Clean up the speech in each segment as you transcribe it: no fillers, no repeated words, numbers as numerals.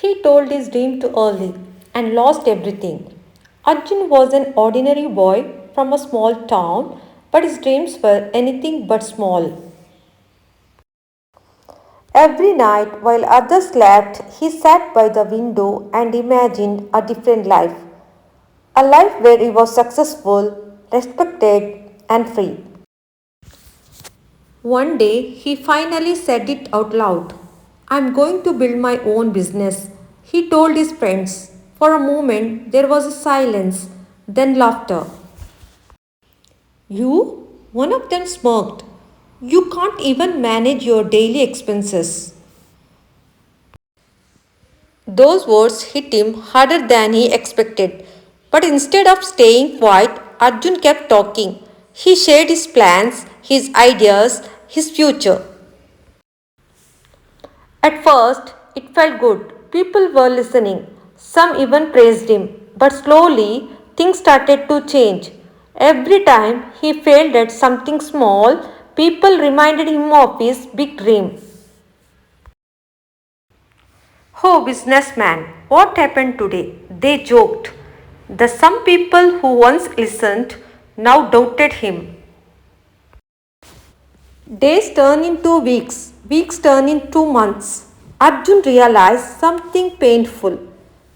He told his dream too early and lost everything. Arjun was an ordinary boy from a small town, but his dreams were anything but small. Every night, while others slept, he sat by the window and imagined a different life. A life where he was successful, respected, and free. One day, he finally said it out loud. I'm going to build my own business, he told his friends. For a moment, there was a silence, then laughter. You? One of them smirked. You can't even manage your daily expenses. Those words hit him harder than he expected. But instead of staying quiet, Arjun kept talking. He shared his plans, his ideas, his future. At first, it felt good. People were listening. Some even praised him. But slowly, things started to change. Every time he failed at something small, people reminded him of his big dream. Oh, businessman, what happened today? They joked. The some people who once listened now doubted him. Days turn into weeks, weeks turn into months. Arjun realized something painful.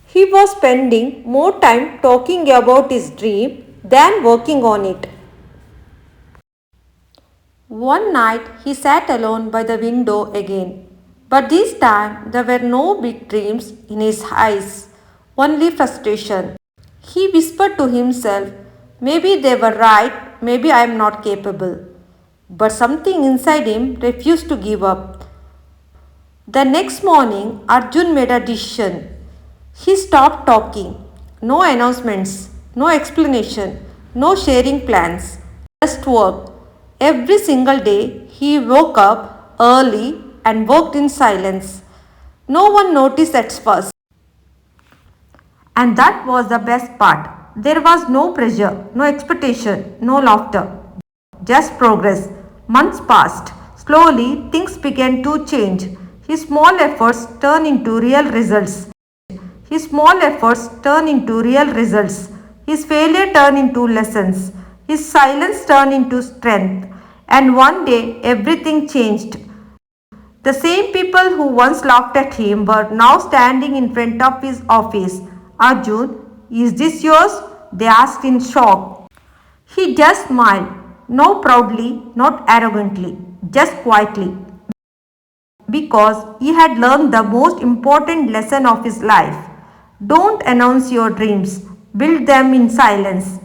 He was spending more time talking about his dream than working on it. One night he sat alone by the window again. But this time there were no big dreams in his eyes, only frustration. He whispered to himself, maybe they were right, maybe I am not capable. But something inside him refused to give up. The next morning, Arjun made a decision. He stopped talking. No announcements, no explanation, no sharing plans, just work. Every single day, he woke up early and worked in silence. No one noticed at first. And that was the best part. There was no pressure, no expectation, no laughter. Just progress. Months passed. Slowly, things began to change. His small efforts turned into real results. His small efforts turned into real results. His failure turned into lessons. His silence turned into strength. And one day, everything changed. The same people who once laughed at him were now standing in front of his office. Arjun, is this yours? They asked in shock. He just smiled, not proudly, not arrogantly, just quietly, because he had learned the most important lesson of his life. Don't announce your dreams, build them in silence.